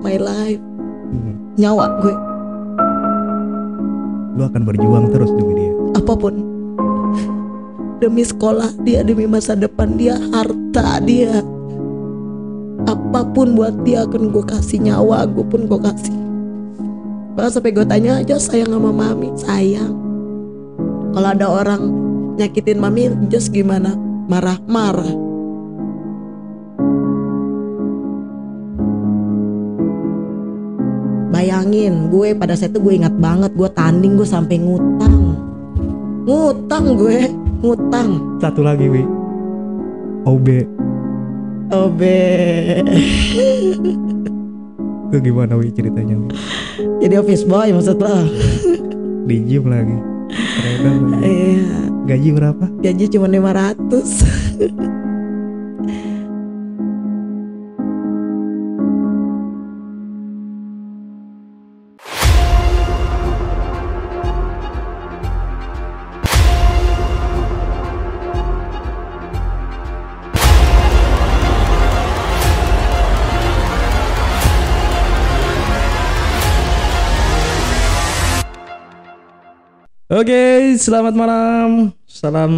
my life. Nyawa gue. Lu akan berjuang terus demi dia. Apapun. Demi sekolah dia, demi masa depan dia, harta dia. Apapun buat dia akan gue kasih, nyawa gue pun gue kasih. Bahkan sampai gue tanya aja, sayang sama mami, sayang. Kalau ada orang nyakitin mami, just gimana? Marah-marah. Bayangin, gue pada saat itu gue ingat banget, gue tanding gue sampai ngutang gue, ngutang. Satu lagi Wi, OB. Itu gimana Wi ceritanya Wi? Jadi office boy maksud lo? Di gym lagi. Trainer lagi. Iya. Gaji berapa? Gaji cuma 500. Oke, selamat malam. Salam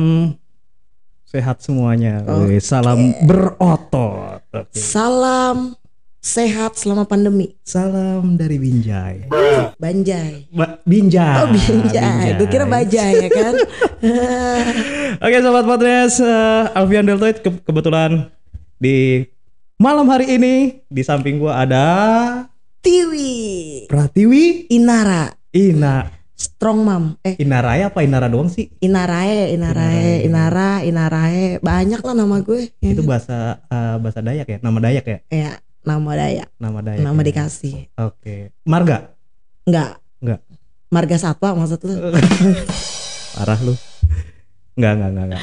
sehat semuanya. Oke. Salam berotot. Oke. Salam sehat selama pandemi. Salam dari Binjai. Banjai. Binjai. Oh Binjai. Gue kira Bajai ya kan. Oke, sobat podcast, Alfian Deltoid kebetulan di malam hari ini di samping gua ada Tiwi. Pratiwi Inara. Strong mom. Inaraya apa Inara doang sih? Inarae. Banyak lah nama gue. Itu bahasa Dayak ya? Nama Dayak ya? Iya, nama Dayak. Nama ya? dikasih. Oke. Marga? Enggak. Marga Satwa maksud lu? Parah lu. Enggak.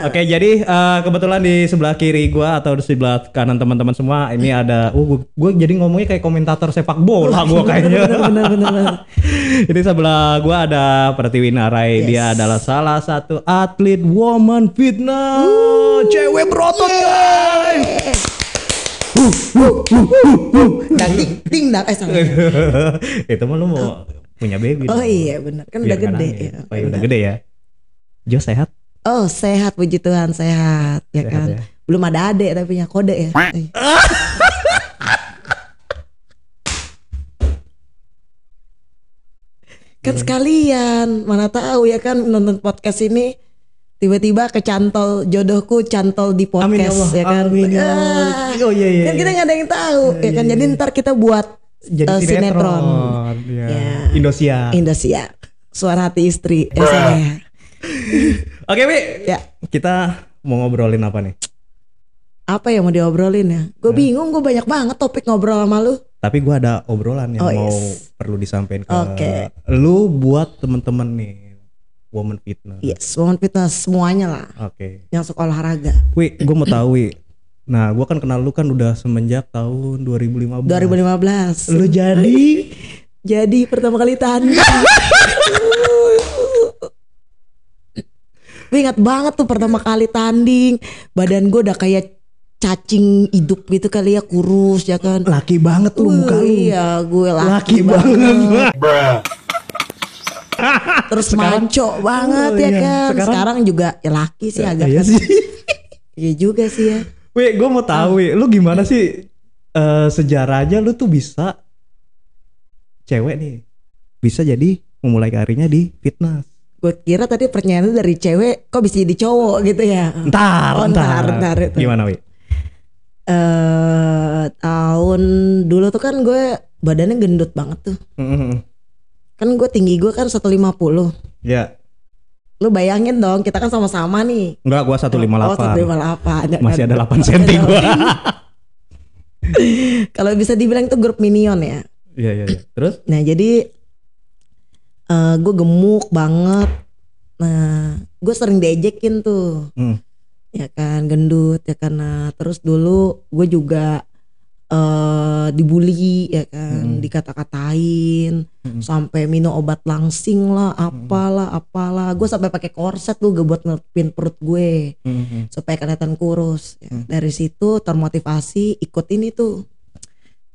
Oke, jadi kebetulan di sebelah kiri gua atau di sebelah kanan teman-teman semua ini ada gue jadi ngomongnya kayak komentator sepak bola gua kayaknya. Bener. Ini sebelah gua ada Pratiwi Narai. Yes. Dia adalah salah satu atlet woman fitness. Cewek berotot guys. Ding. Itu mah lu mau punya baby. Oh iya benar. Kan udah gede ya. Oh iya udah gede ya. Jo sehat? Oh sehat, puji Tuhan sehat ya sehat, kan ya? Belum ada adek tapi punya kode ya. Kan sekalian, mana tahu ya kan nonton podcast ini tiba-tiba kecantol jodohku cantol di podcast. Amin ya Allah, ya kan. Amin ya Allah. Oh iya. Kan kita nggak ada yang tahu ya kan. Jadi ntar kita buat jadi sinetron. Ya. Indosiar. Suara hati istri. Saya. Oke Wi, ya kita mau ngobrolin apa nih? Apa yang mau diobrolin ya? Gue bingung, gue banyak banget topik ngobrol sama lu. Tapi gue ada obrolan yang perlu disampaikan ke lu buat temen-temen nih, woman fitness. Yes, woman fitness semuanya lah. Oke. Yang suka olahraga. Wi, gue mau tahu Wi. Nah, gue kan kenal lu kan udah semenjak tahun 2015. Lu jadi pertama kali tanding. Gue ingat banget tuh pertama kali tanding, badan gue udah kayak cacing hidup gitu kali ya, kurus ya kan. Laki banget tuh muka lu. Iya, gue laki banget. Terus maco banget ya kan. Sekarang juga ya laki sih agak. Iya sih. Iya juga sih ya. Wih, gue mau tahu lu gimana sih sejarahnya lu tuh bisa cewek nih bisa jadi memulai karirnya di fitness. Gue kira tadi pertanyaannya dari cewek kok bisa jadi cowok gitu ya. Ntar itu. Gimana Wi? Tahun dulu tuh kan gue badannya gendut banget tuh. Kan gue tinggi gue kan 150. Ya. Lu bayangin dong, kita kan sama-sama nih. Enggak, gue 158. 158. Masih ada 8 cm gue. Kalau bisa dibilang itu grup minion ya. Iya. Terus? Nah jadi gue gemuk banget. Nah gue sering diajakin tuh. Ya kan, gendut ya kan. Nah, terus dulu gue juga dibully ya kan, dikata-katain, sampai minum obat langsing lah, apalah. Gue sampai pakai korset tuh buat nutupin perut gue supaya kelihatan kurus. Ya. Dari situ termotivasi ikut ini tuh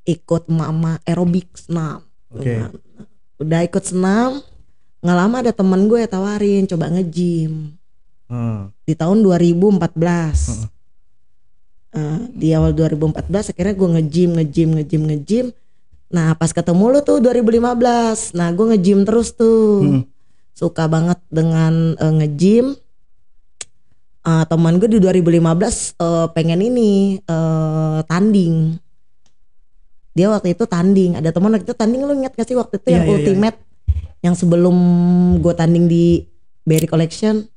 ikut mama aerobik senam. Oke. Nah, udah ikut senam, nggak lama ada temen gue tawarin coba nge-gym di tahun 2014. Di awal 2014 akhirnya gue nge-gym. Nah pas ketemu lu tuh 2015, nah gue nge-gym terus tuh. Suka banget dengan nge-gym. Teman gue di 2015 pengen ini tanding. Dia waktu itu tanding, ada teman waktu itu tanding, lu ingat gak sih waktu itu yang Ultimate yang sebelum gue tanding di Berry Collection.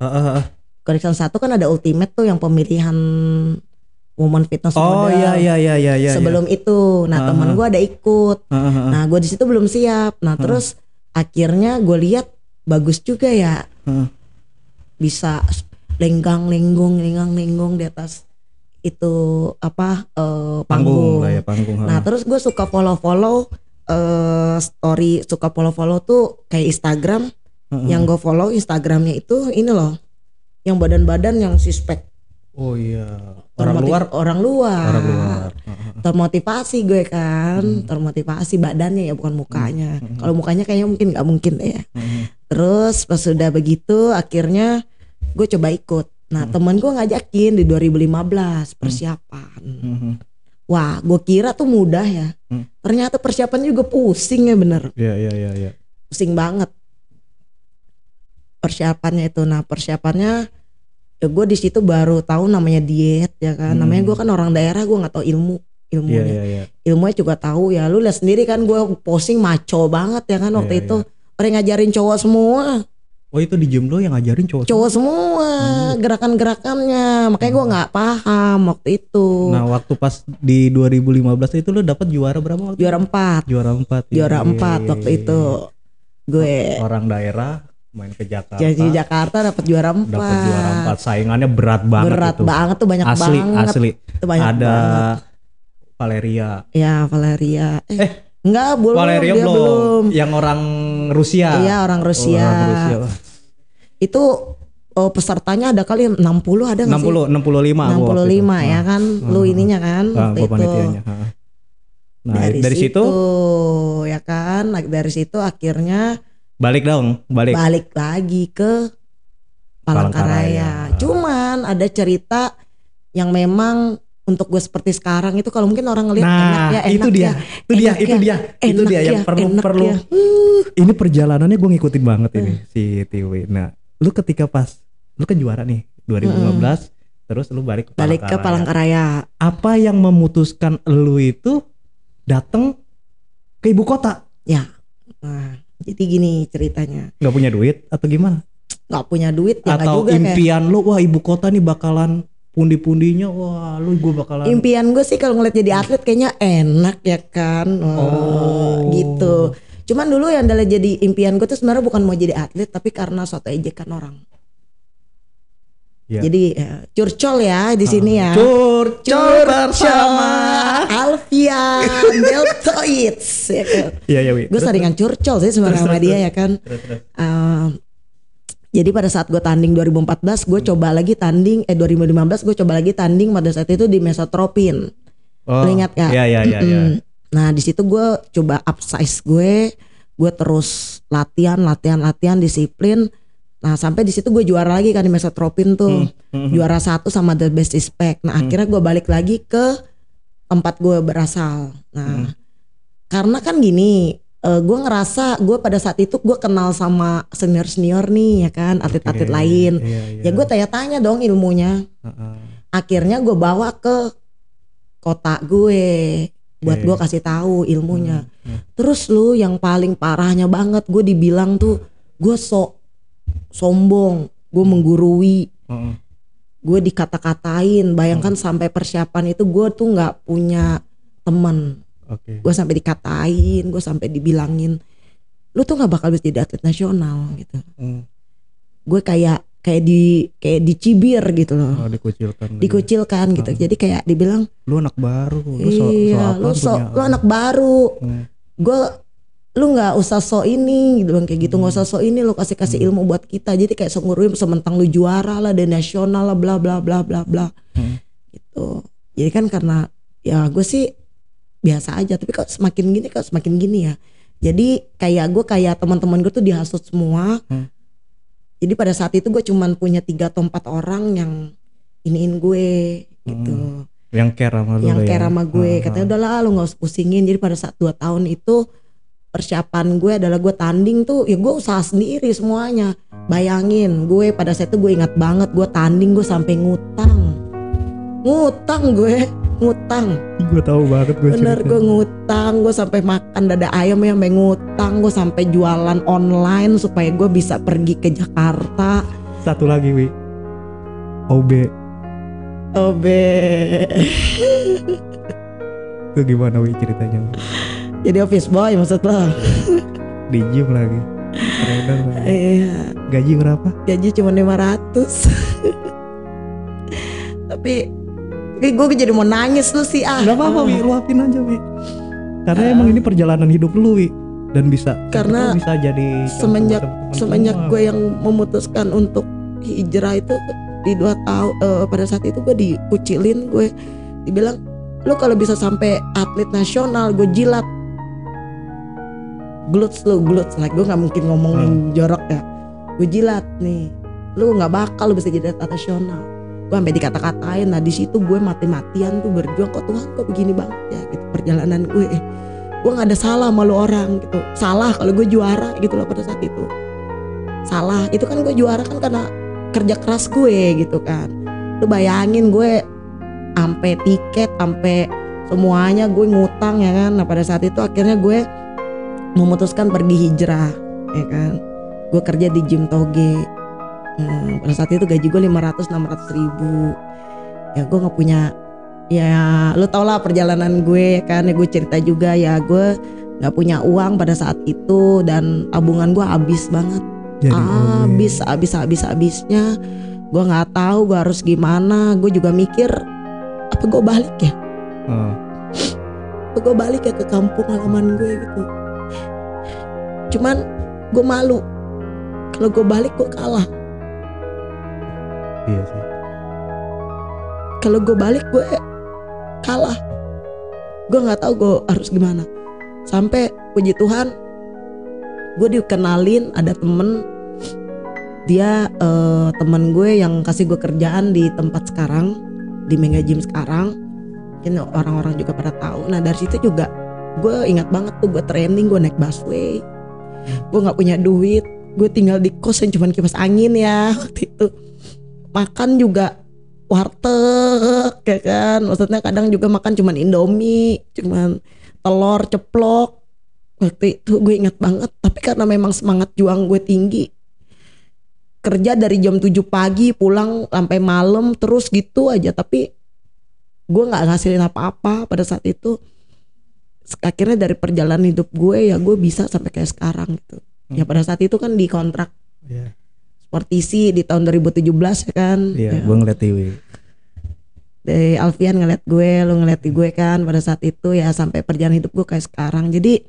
Collection 1 kan ada Ultimate tuh yang pemilihan woman fitness model. Iya. Sebelum itu, nah teman gue ada ikut. Nah gue di situ belum siap. Nah terus akhirnya gue lihat bagus juga ya, bisa lenggang-lenggong di atas itu apa panggung. Nah terus gue suka follow story, suka follow tuh kayak Instagram. Yang gue follow Instagramnya itu ini loh, yang badan-badan yang suspek. Oh iya. Orang luar. Termotivasi gue kan, termotivasi badannya ya bukan mukanya. Kalau mukanya kayaknya mungkin nggak mungkin deh ya. Terus pas sudah begitu akhirnya gue coba ikut. Nah temen gue ngajakin di 2015 persiapan. Wah gue kira tuh mudah ya. Ternyata persiapan juga pusing ya bener. Iya. Pusing banget persiapannya itu. Nah persiapannya ya gue di situ baru tahu namanya diet ya kan. Namanya gue kan orang daerah, gue nggak tahu ilmunya. Ilmunya juga tahu ya. Lu lihat sendiri kan gue posing maco banget ya kan waktu itu. Orang ngajarin cowok semua. Oh itu di gym lo yang ngajarin cowok semua gerakan-gerakannya. Makanya gue nggak paham waktu itu. Nah waktu pas di 2015 itu lo dapat juara berapa waktu? Juara 4. Juara 4 waktu itu. Gue orang daerah main ke Jakarta. Jadi Jakarta dapat juara 4. Dapat juara 4. Saingannya berat banget. Berat itu. banget tuh, banyak banget. Asli. Itu banyak ada banget. Valeria. Ya Valeria. Enggak, Valeria belum. Yang orang Rusia. Iya, orang Rusia. Itu pesertanya ada kali 60 ada enggak sih? 65 ya kan. Lu ininya kan waktu itu. Nah, dari situ ya kan. Dari situ akhirnya balik lagi ke Palangkaraya. Cuman ada cerita yang memang untuk gue seperti sekarang itu kalau mungkin orang ngelihat enak ya, itu dia yang perlu. Ini perjalanannya gue ngikutin banget ini si Tiwi. Nah, lu ketika pas lu kan juara nih 2015, terus lu balik ke Palangkaraya. Apa yang memutuskan lu itu datang ke ibu kota? Ya. Nah, jadi gini ceritanya. Gak punya duit atau gimana? Gak punya duit ya. Atau juga impian lu, wah ibu kota nih bakalan pundi-pundinya, wah lu gue bakalan. Impian gue sih kalau ngeliat jadi atlet kayaknya enak ya kan. Gitu. Cuman dulu yang adalah jadi impian gue tuh sebenarnya bukan mau jadi atlet, tapi karena suatu ejekan orang. Jadi curcol ya di sini ya. Curcol bersama Alfian Deltoids. Iya. Gue seringan curcol sih sebenarnya sama dia ya kan. Jadi pada saat gue tanding 2014 gue coba lagi tanding 2015 gue coba lagi tanding pada saat itu di Mesotropin. Lo ingat gak? Iya. Nah di situ gue coba upsize gue terus latihan disiplin. Nah sampai di situ gue juara lagi kan di Mesotropin tuh, juara 1 sama The Best Respect. Nah akhirnya gue balik lagi ke tempat gue berasal. Nah karena kan gini. Gue ngerasa gue pada saat itu gue kenal sama senior nih ya kan, atlet-atlet lain. Ya gue tanya-tanya dong ilmunya. Akhirnya gue bawa ke kota gue buat gue kasih tahu ilmunya. Terus lu yang paling parahnya banget gue dibilang tuh gue sombong, gue menggurui, gue dikata-katain. Bayangkan sampai persiapan itu gue tuh nggak punya teman. Gue sampai dikatain, gue sampai dibilangin, lu tuh nggak bakal bisa jadi atlet nasional gitu. Gue kayak dicibir gitu loh. Dikucilkan gitu. Jadi kayak dibilang, lu anak baru, lu anak baru. Lu nggak usah ini gitu, kayak gitu, nggak usah ini, lu kasih ilmu buat kita. Jadi kayak nguruin sementang lu juara lah dan nasional lah, bla bla bla bla bla gitu. Jadi kan karena ya gue sih biasa aja, tapi kok semakin gini ya. Jadi kayak teman-teman gue tuh dihasut semua. Jadi pada saat itu gue cuman punya 3 atau 4 orang yang iniin gue gitu. Yang care sama lu. Yang ya? care sama gue. Katanya udahlah lu gak usah pusingin. Jadi pada saat 2 tahun itu persiapan gue adalah gue tanding tuh ya gue usaha sendiri semuanya. Bayangin gue pada saat itu gue ingat banget gue tanding gue sampai ngutang gue. Gue tahu banget gue. Bener gue ngutang, gue sampai makan dada ayam yang sampai ngutang, gue sampai jualan online supaya gue bisa pergi ke Jakarta. Satu lagi Wi, OB. Itu gimana Wi ceritanya? Jadi office boy maksud lo? Di gym lagi. Trainer lagi. Iya. Gaji berapa? Gaji cuma 500. Tapi gue jadi mau nangis lu sih Gak apa-apa Wi, luapin aja Wi. Karena emang ini perjalanan hidup lu Wi. Dan bisa karena bisa jadi semenjak gue yang memutuskan untuk hijrah itu di 2 tahun pada saat itu gue dikucilin, gue dibilang lu kalau bisa sampai atlet nasional gue jilat glutes like gue nggak mungkin ngomong jorok ya, gue jilat nih, lu nggak bakal lu bisa jadi atlet nasional. Gue sampai dikata-katain. Nah di situ gue mati-matian tuh berjuang, kok Tuhan kok begini banget ya gitu perjalanan gue nggak ada salah sama lu orang gitu. Salah kalau gue juara gitu loh pada saat itu. Salah itu kan gue juara kan karena kerja keras gue gitu kan. Lu bayangin gue sampai tiket, sampai semuanya gue ngutang ya kan. Nah pada saat itu akhirnya gue memutuskan pergi hijrah ya kan. Gue kerja di gym toge. Pada saat itu gaji gue 500-600 ribu. Ya gue gak punya, ya lu tau lah perjalanan gue kan. Ya gue cerita juga ya, gue gak punya uang pada saat itu. Dan tabungan gue habis banget. Habisnya. Gue gak tahu gue harus gimana. Gue juga mikir, apa gue balik ya? Apa gue balik ya ke kampung halaman gue gitu. Cuman gue malu, kalau gue balik gue kalah. Iya sih. Kalau gue balik gue kalah. Gue nggak tahu gue harus gimana. Sampai puji Tuhan, gue dikenalin ada temen. Dia teman gue yang kasih gue kerjaan di tempat sekarang, di Mega Gym sekarang. Mungkin orang-orang juga pada tahu. Nah dari situ juga gue ingat banget tuh gue training, gue naik busway. Gue nggak punya duit, gue tinggal di kos yang cuma kipas angin ya waktu itu. Makan juga warteg ya kan, maksudnya kadang juga makan cuman Indomie, cuman telur ceplok. Waktu itu gue ingat banget. Tapi karena memang semangat juang gue tinggi, kerja dari jam 7 pagi pulang sampai malam terus gitu aja, tapi gue nggak ngasilin apa-apa pada saat itu. Akhirnya dari perjalanan hidup gue ya gue bisa sampai kayak sekarang gitu. Ya pada saat itu kan di kontrak Sportisi di tahun 2017 ya kan. Iya, ya. Gue ngeliat TV. Dari Alfian ngeliat gue, lu ngeliat gue kan pada saat itu ya, sampai perjalanan hidup gue kayak sekarang. Jadi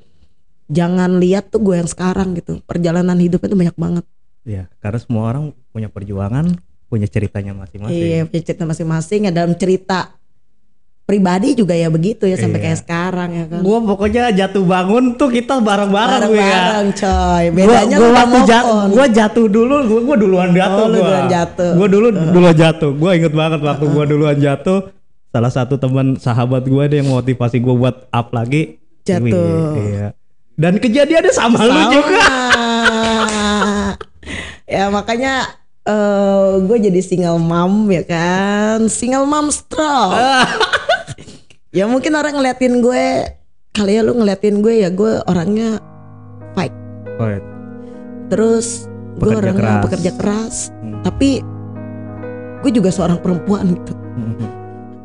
jangan lihat tuh gue yang sekarang gitu. Perjalanan hidupnya tuh banyak banget. Iya, karena semua orang punya perjuangan, punya ceritanya masing-masing. Iya, punya cerita masing-masing ya. Dalam cerita pribadi juga ya begitu ya, sampai kayak sekarang ya kan. Gue pokoknya jatuh bangun tuh kita bareng-bareng gue ya. Bareng coy. Bedanya gue jatuh dulu, gue duluan jatuh. Gue duluan jatuh. Gue inget banget waktu gue duluan jatuh. Salah satu teman sahabat gue ada yang motivasi gue buat up lagi. Jatuh. Iya. Dan kejadiannya sama lu juga. Ya makanya gue jadi single mom ya kan. Single mom strong. Ya mungkin orang ngeliatin gue, kali ya lu ngeliatin gue ya gue orangnya fight. Terus gue orangnya pekerja keras. Tapi gue juga seorang perempuan gitu.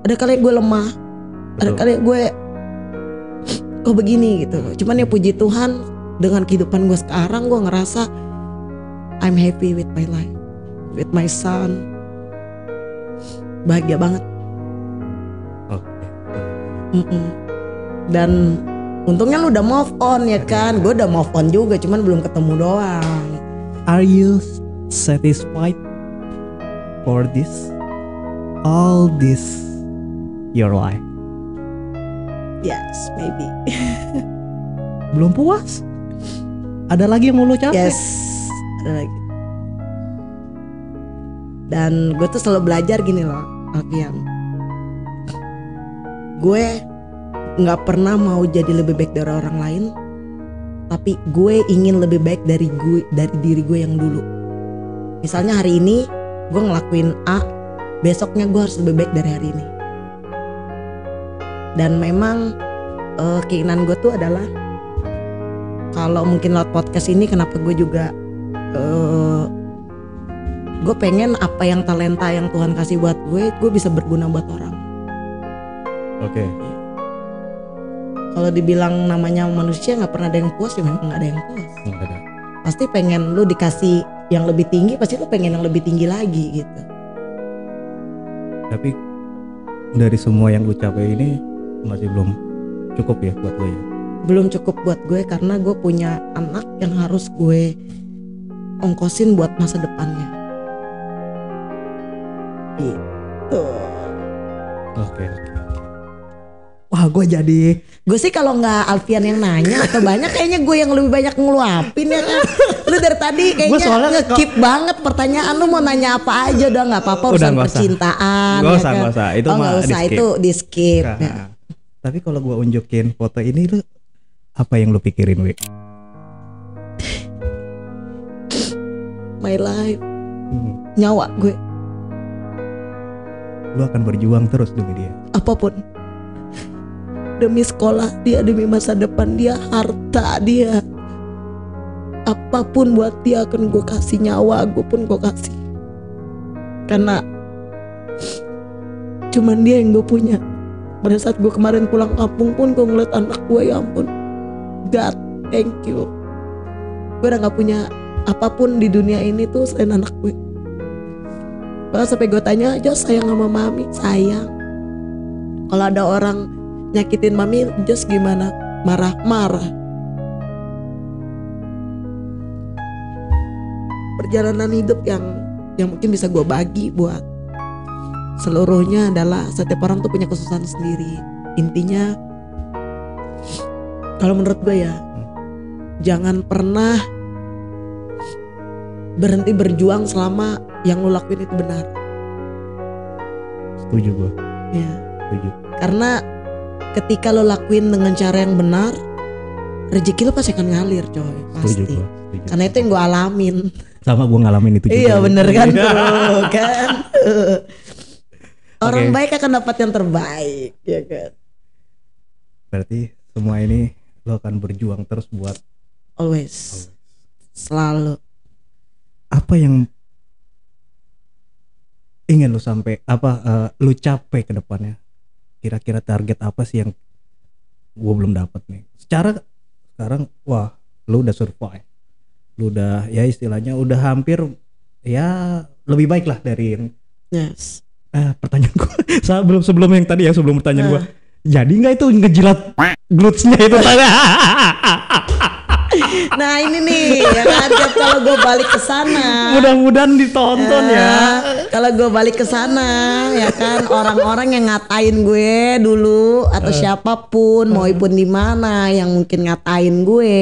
Ada kali gue lemah. Ada kali gue kok begini gitu. Cuman ya puji Tuhan, dengan kehidupan gue sekarang gue ngerasa I'm happy with my life, with my son. Bahagia banget. Dan untungnya lu udah move on ya kan. Gue udah move on juga, cuman belum ketemu doang. Are you satisfied for this? All this your life? Yes, maybe. Belum puas? Ada lagi yang mau lo capai? Yes, ada lagi. Dan gue tuh selalu belajar gini loh, Alfian. Gue nggak pernah mau jadi lebih baik dari orang lain, tapi gue ingin lebih baik dari diri gue yang dulu. Misalnya hari ini gue ngelakuin A, besoknya gue harus lebih baik dari hari ini. Dan memang keinginan gue tuh adalah, kalau mungkin lewat podcast ini, kenapa gue juga gue pengen apa yang talenta yang Tuhan kasih buat gue bisa berguna buat orang. Oke. Kalau dibilang namanya manusia nggak pernah ada yang puas, ya memang nggak ada yang puas. Pasti pengen lu dikasih yang lebih tinggi, pasti lu pengen yang lebih tinggi lagi gitu. Tapi dari semua yang lu capai ini masih belum cukup ya buat lo ya? Belum cukup buat gue karena gue punya anak yang harus gue ongkosin buat masa depannya. Gitu. Oke. Wah, gue sih kalau nggak Alfian yang nanya atau banyak, kayaknya gue yang lebih banyak ngeluapin ya kan. Lu dari tadi kayaknya nge-keep banget pertanyaan, lu mau nanya apa aja, udah nggak apa-apa, urusan percintaan. Gak usah, gak usah. Itu nggak usah, itu di skip. Ya. Tapi kalau gue unjukin foto ini, lu apa yang lu pikirin, Wi? My life, nyawa gue. Lu akan berjuang terus demi dia. Apapun. Demi sekolah dia, demi masa depan dia, harta dia, apapun buat dia akan gue kasih. Nyawa gue pun gue kasih, karena cuman dia yang gue punya. Pada saat gue kemarin pulang kampung pun gue ngeliat anak gue, ya ampun, God thank you. Gue udah gak punya apapun di dunia ini tuh selain anak gue. Bahkan sampai gue tanya, Jos sayang sama mami? Sayang. Kalau ada orang nyakitin mami, Jos gimana? Marah-marah. Perjalanan hidup yang mungkin bisa gue bagi buat seluruhnya adalah, setiap orang tuh punya kesusahan sendiri. Intinya, kalau menurut gue ya, jangan pernah berhenti berjuang selama yang lo lakuin itu benar. Setuju gue. Ya. Setuju. Karena ketika lo lakuin dengan cara yang benar, rezeki lo pasti akan ngalir, coy. Pasti. Setuju. Karena itu yang gue alamin. Sama gue ngalamin itu juga. Iya bener kan tuh kan. Orang baik akan dapat yang terbaik, ya kan. Berarti semua ini lo akan berjuang terus buat always. Selalu. Apa yang ingin lo sampai, lo capai ke depannya? Kira-kira target apa sih yang gue belum dapat nih? Secara sekarang, wah, lo udah survive, lo udah ya istilahnya udah hampir ya lebih baik lah dari yang. Yes. Pertanyaan gue sebelum yang tadi ya, sebelum pertanyaan gue, jadi nggak itu ngejilat glutes-nya itu? Nah ini nih ya kan, kalau gue balik ke sana, mudah-mudahan ditonton ya. Kalau gue balik ke sana ya kan, orang-orang yang ngatain gue dulu atau siapapun, mau pun di mana yang mungkin ngatain gue,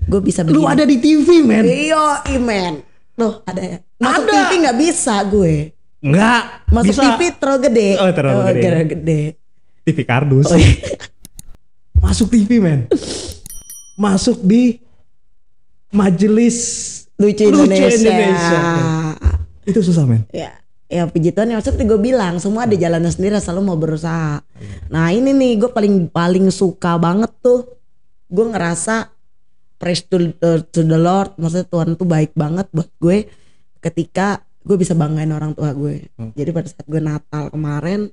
gue bisa begini. Lu ada di TV, men. Iya, men. Loh, ada ya. Masuk TV nggak bisa gue. Enggak. Masuk bisa. TV terlalu gede. Terlalu gede. TV kardus. Masuk TV, men. Masuk di Majelis Lucu Indonesia. Itu susah, men. Ya puji Tuhan, ya maksudnya gue bilang semua ada jalannya sendiri, selalu mau berusaha. Nah ini nih gue paling suka banget tuh. Gue ngerasa praise to the Lord, maksudnya Tuhan tuh baik banget buat gue ketika gue bisa banggain orang tua gue. Jadi pada saat gue Natal kemarin,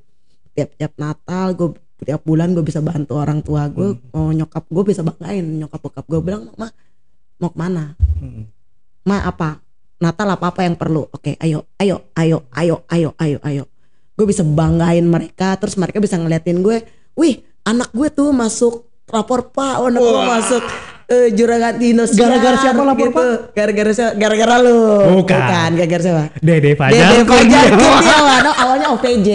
tiap Natal gue tiap bulan gue bisa bantu orang tua gue. Nyokap gue bisa banggain, nyokap bokap gue bilang, "Ma, mau kemana? Ma apa? Natal apa yang perlu? Oke, ayo. Gue bisa banggain mereka, terus mereka bisa ngeliatin gue, wih anak gue tuh masuk rapor Pak, anak gue masuk juragan Indosiar. Gara-gara siapa lapor gitu. Pak? Gara-gara lu. Bukan, gara-gara siapa? Dede Fajar. Dede Fajar dia awalnya OVJ.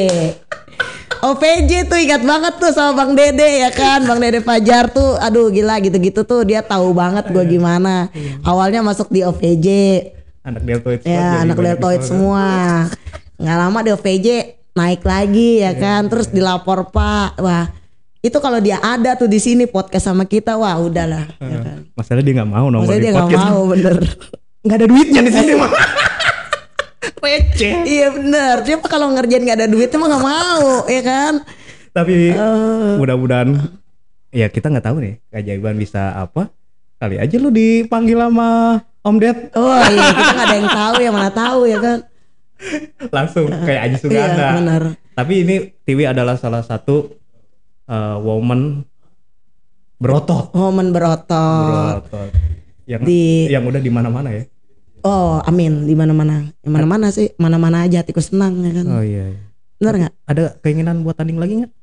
OVJ tuh ingat banget tuh sama Bang Dede ya kan. Bang Dede Fajar tuh aduh gila gitu-gitu tuh dia tahu banget gue gimana. Awalnya masuk di OVJ. Anak deltoid semua. Ya anak deltoid semua. Nggak lama di OVJ naik lagi ya kan. Terus dilapor Pak. Wah itu kalau dia ada tuh di sini podcast sama kita wah udahlah. Ya kan. Masalahnya dia nggak mau nongol Maksudnya di dia nggak podcast. mau bener. Nggak ada duitnya di sini mah. Receh. Iya bener. Dia mah kalau ngerjain nggak ada duitnya mah nggak mau ya kan. Tapi mudah-mudahan ya kita nggak tahu nih keajaiban bisa apa. Kali aja lu dipanggil sama Om Ded. Oh iya kita nggak ada yang tahu ya mana tahu ya kan. Langsung kayak Aji Suganda. Iya benar. Tapi ini Tiwi adalah salah satu woman berotot. Momen berotot. Yang udah di mana-mana ya. Oh amin di mana-mana. Yang mana-mana sih mana-mana aja hatiku senang ya kan. Oh iya. Bener nggak? Ada keinginan buat tanding lagi nggak?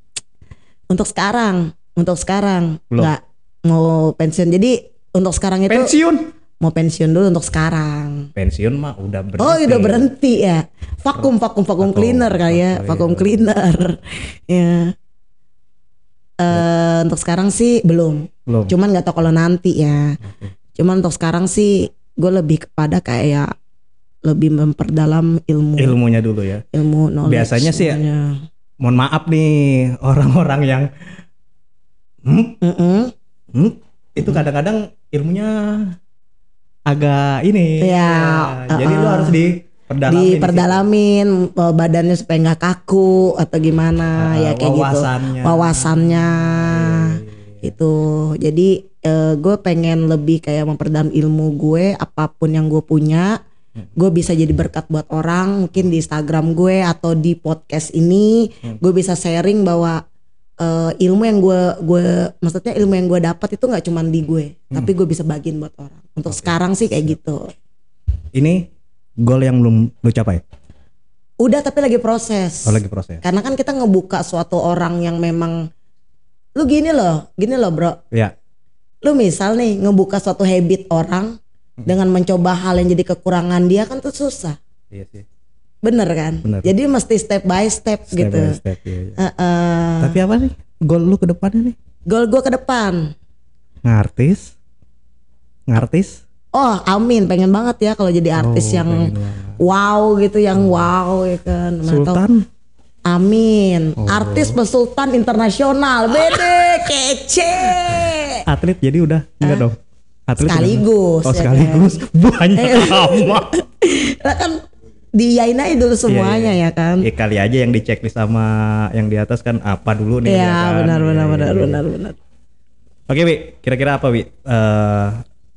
Untuk sekarang Belum. nggak mau pensiun. Jadi untuk sekarang itu Pensiun. mau pensiun dulu untuk sekarang. Pensiun mah udah berhenti. Oh udah berhenti ya. Vakum cleaner kali ya. Vakum cleaner. Ya. Untuk sekarang sih belum. Cuman nggak tahu kalau nanti ya. Cuman untuk sekarang sih gue lebih kepada kayak lebih memperdalam Ilmunya dulu ya. Ilmu knowledge. Biasanya sih mohon maaf nih orang-orang yang itu kadang-kadang ilmunya agak ini. Ya, jadi lu harus diperdalamin badannya supaya nggak kaku atau gimana ya kayak wawasannya. gitu. Wawasannya itu. Jadi gue pengen lebih kayak memperdalam ilmu gue apapun yang gue punya. Gue bisa jadi berkat buat orang mungkin di Instagram gue atau di podcast ini gue bisa sharing bahwa ilmu yang gue maksudnya ilmu yang gue dapat itu nggak cuma di gue tapi gue bisa bagiin buat orang. Untuk sekarang sih kayak gitu. Ini goal yang belum lu capai? Udah tapi lagi proses. Oh, lagi proses. Karena kan kita ngebuka suatu orang yang memang lu gini loh bro. Ya. Lu misal nih ngebuka suatu habit orang dengan mencoba hal yang jadi kekurangan dia kan tuh susah. Iya sih. Bener kan? Bener. Jadi mesti step by step gitu. By step, iya. Tapi apa sih goal lu ke depannya nih? Goal gue ke depan. Ngartis. Oh amin pengen banget ya kalau jadi artis yang wow gitu yang wow ya kan. Sultan. Amin. Artis pesultan internasional. Bede kece. Atlet jadi udah enggak dong. Atlet sekaligus. Oh sekaligus. Banyak amat. Lah kan diyain aja dulu semuanya ya kan. Ya kali aja yang dicek sama yang di atas kan apa dulu nih. Iya ya kan? benar. Oke Wi, kira-kira apa Wi?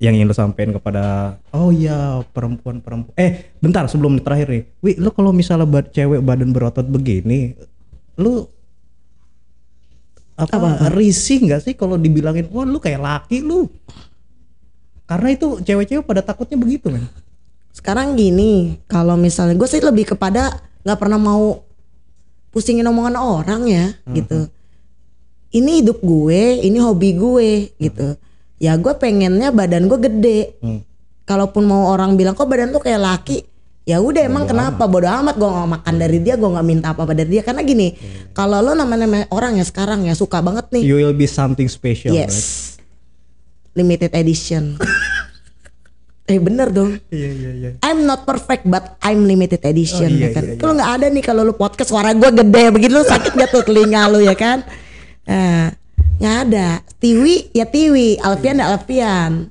Yang ingin lo sampein kepada perempuan. Bentar sebelum terakhir nih. Wi, lo kalau misalnya cewek badan berotot begini, lo apa? Risih nggak sih kalau dibilangin, wah lu kayak laki lu? Karena itu cewek-cewek pada takutnya begitu men. Sekarang gini, kalau misalnya gue sih lebih kepada nggak pernah mau pusingin omongan orang ya gitu. Ini hidup gue, ini hobi gue gitu. Ya gue pengennya badan gue gede. Kalaupun mau orang bilang kok badan lu kayak laki, ya udah emang kenapa bodo amat, gue nggak makan dari dia, gue nggak minta apa dari dia. Karena gini, kalau lo namanya orang ya sekarang ya suka banget nih. You will be something special. Yes. Right? Limited edition. Bener dong. Iya. I'm not perfect but I'm limited edition ya kan. Iya. Kalau nggak ada nih kalau lu podcast suara gue gede begitu lu sakit gak tuh telinga lu ya kan? Nggak ada. Tiwi ya Tiwi, Alfian ya Alfian.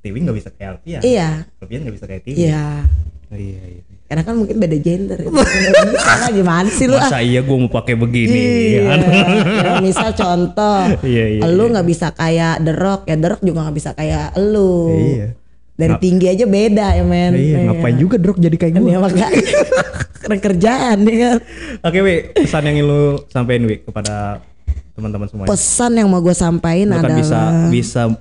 Tiwi nggak bisa kayak Alfian. Iya. Alfian nggak bisa kayak Tiwi. Iya. Iya. Karena kan mungkin beda gender. Misalnya gimana sih lu? Masa iya gue mau pakai begini? Iya. Ya, misal contoh, lu nggak bisa kayak The Rock ya, The Rock juga nggak bisa kayak lu. Iya. Dari tinggi aja beda ya men. Iya, ngapain juga Drok jadi kayak gue. Ya makanya karena kerjaan ya kan. Oke Wi, pesan yang ingin lu sampein Wi kepada teman-teman semuanya. Pesan yang mau gue sampaikan kan adalah bisa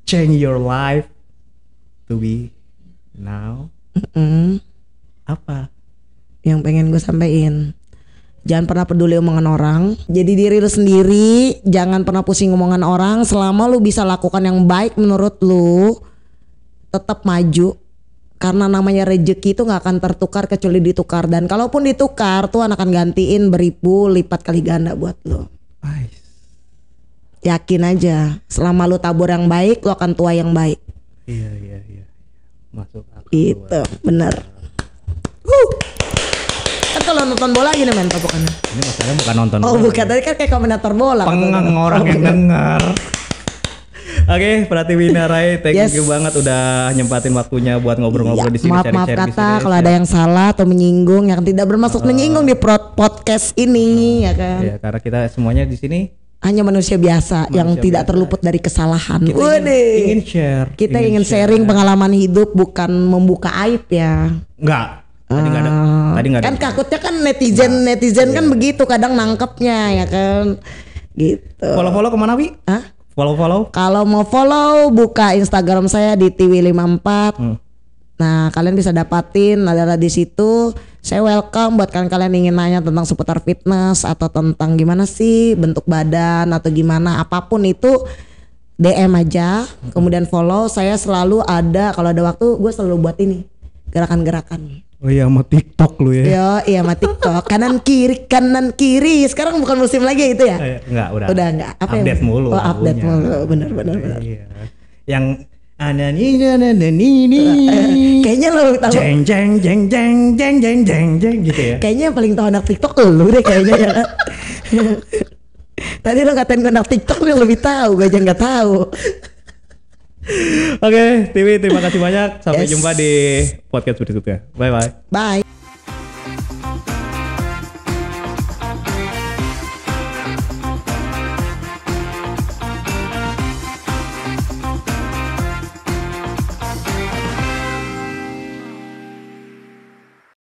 change your life to be now. Apa? Yang pengen gue sampaikan, jangan pernah peduli omongan orang. Jadi diri lu sendiri. Jangan pernah pusing omongan orang. Selama lu bisa lakukan yang baik menurut lu, tetap maju. Karena namanya rezeki itu nggak akan tertukar kecuali ditukar, dan kalaupun ditukar Tuhan akan gantiin beribu lipat kali ganda buat lo. Nice. Yakin aja, selama lu tabur yang baik lu akan tua yang baik. Iya. Masuk akal. Itu bener. Kan kalau nonton bola gini men topokannya. Ini masalahnya bukan nonton. Oh bukan, tadi kan kayak komentator bola. Pengang orang yang dengar. Oke, Pratiwina Rai, thank you banget udah nyempatin waktunya buat ngobrol-ngobrol di sini. Maaf kata kalau ada yang salah atau menyinggung yang tidak bermaksud menyinggung di podcast ini ya kan. Ya, karena kita semuanya di sini hanya manusia biasa yang tidak terluput dari kesalahan. Kita ingin share. Kita ingin sharing pengalaman hidup, bukan membuka aib ya. Enggak. Tadi enggak ada. Kan takutnya kan netizen kan begitu kadang nangkepnya ya kan. Gitu. Follow kemana Wi? Hah? Follow. Kalau mau follow buka Instagram saya di Tiwi54. Nah, kalian bisa dapatin adalah di situ. Saya welcome buat kalian ingin nanya tentang seputar fitness atau tentang gimana sih bentuk badan atau gimana apapun itu DM aja. Kemudian follow, saya selalu ada kalau ada waktu gue selalu buat ini gerakan-gerakan. Oh iya sama TikTok lu ya. Iya sama TikTok kanan kiri. Sekarang bukan musim lagi itu ya? Enggak, udah enggak. Apa update yang mulu. Oh, update mulu. Benar. Iya. Yang ini. Kayaknya lo tahu. Jeng gitu ya. Kayaknya yang paling tahu anak TikTok lu deh kayaknya ya. Tadi lo ngatain gue anak TikTok lu yang lebih tahu, gue aja nggak tahu. Oke, Tiwi terima kasih banyak. Sampai jumpa di podcast berikutnya. Bye. Bye.